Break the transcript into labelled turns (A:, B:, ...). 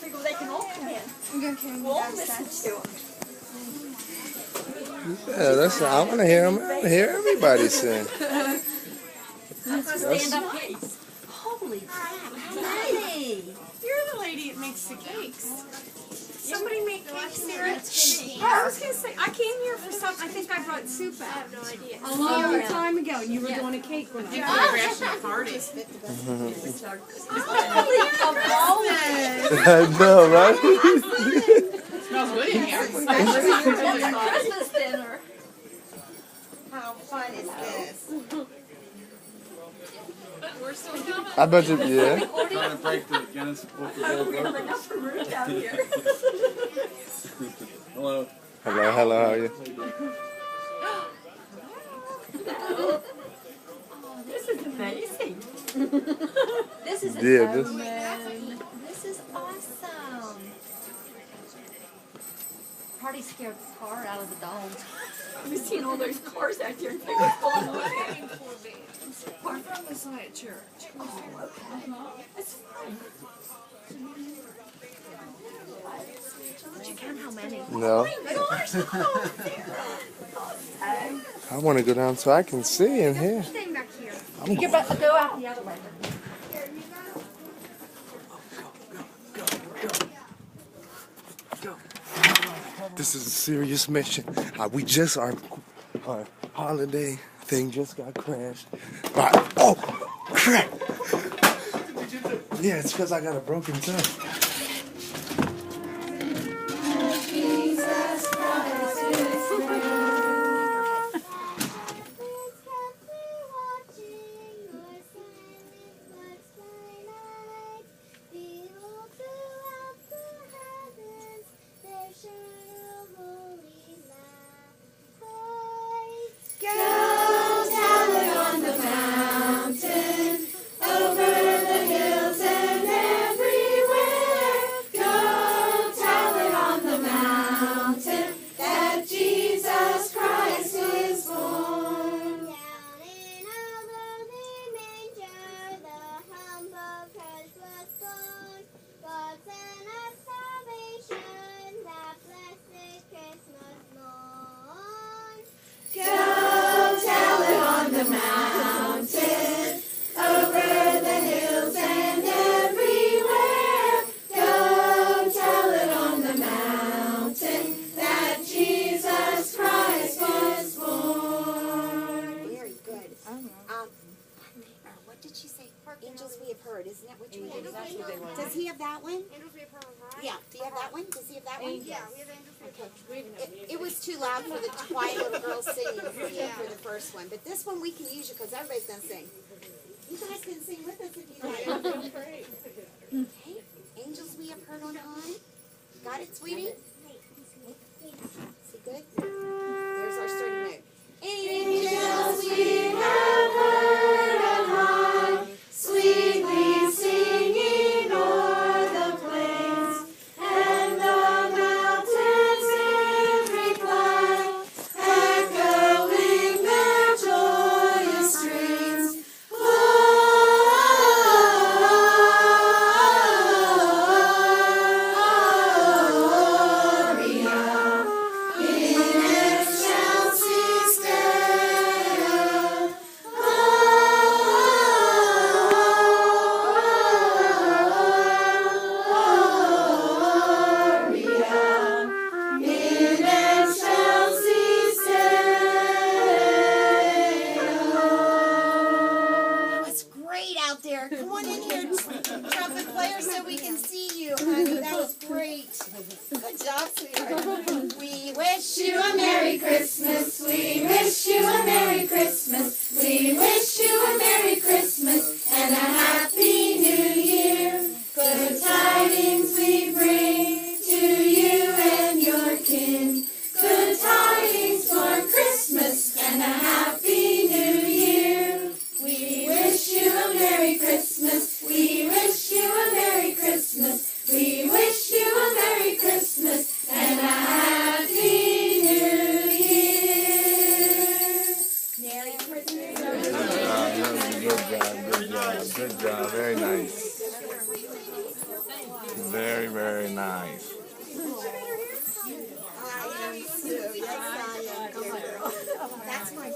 A: figure they can all come in.
B: I'm going to carry
A: We'll all
B: my
A: listen
B: backpacks.
A: to them.
C: Yeah, that's. I want to hear them. I want to hear everybody sing.
A: That's a stand-up case. Holy crap, lady!
B: You're the lady that makes the cakes. Somebody make cakes, Sarah? I was going to say, I came here for something. I think I brought soup out. I have no idea. A long time ago, you were doing a cake when I was crashing the party.
C: I know, right?
D: Smells good in here.
A: Christmas dinner.
E: How fun is this?
D: We're still coming.
C: I bet you. Yeah.
F: Trying to break the Guinness Book of World
A: We have
F: Records.
A: enough room down here.
F: Hello.
C: Hello, hello. How are you?
A: This is amazing. This is
C: Yeah, this.
A: This is awesome. Party scared the car out of the dogs. We've seen all those cars out there and they were going away.
B: We're from the Zion Church.
A: Oh, okay. That's fine. Did you count how many?
C: No.
A: Gosh, oh, Sarah.
C: I want to go down so I can see in here.
B: Staying back here.
C: I'm
A: You're about to go out the other way.
C: This is a serious mission. We just our holiday thing just got crashed. Oh crap! Yeah, it's because I got a broken toe.
E: What did she say? Angels we have heard. Isn't that what you want? Does he have that one? Yeah. Do you have that one? Does he have that one?
B: Yeah, we have Angels we have heard.
E: It was too loud for the quiet little girl singing for the first one. But this one we can use you because everybody's going to sing. You guys can sing with us if you like. Okay. Angels we have heard on high. Got it, sweetie? See good? There's our starting note. Angels we have heard on high, sweetly singing o'er the plains, and the mountains in reply, echoing their joyous strains. It's great out there. Come on in here, trumpet player, so we can see you, honey. That was great. Good job, sweetheart. We wish you a Merry Christmas. We wish you a Merry Christmas. We wish you a Merry Christmas and a Happy New Year. Good tidings we bring to you and your kin. Good tidings for Christmas and a Happy New Year. We wish you a Merry Christmas. We wish you a Merry Christmas. We wish you a Merry Christmas and a Happy New Year.
C: Very, very nice.
E: I am Sue. Yes, I am. That's my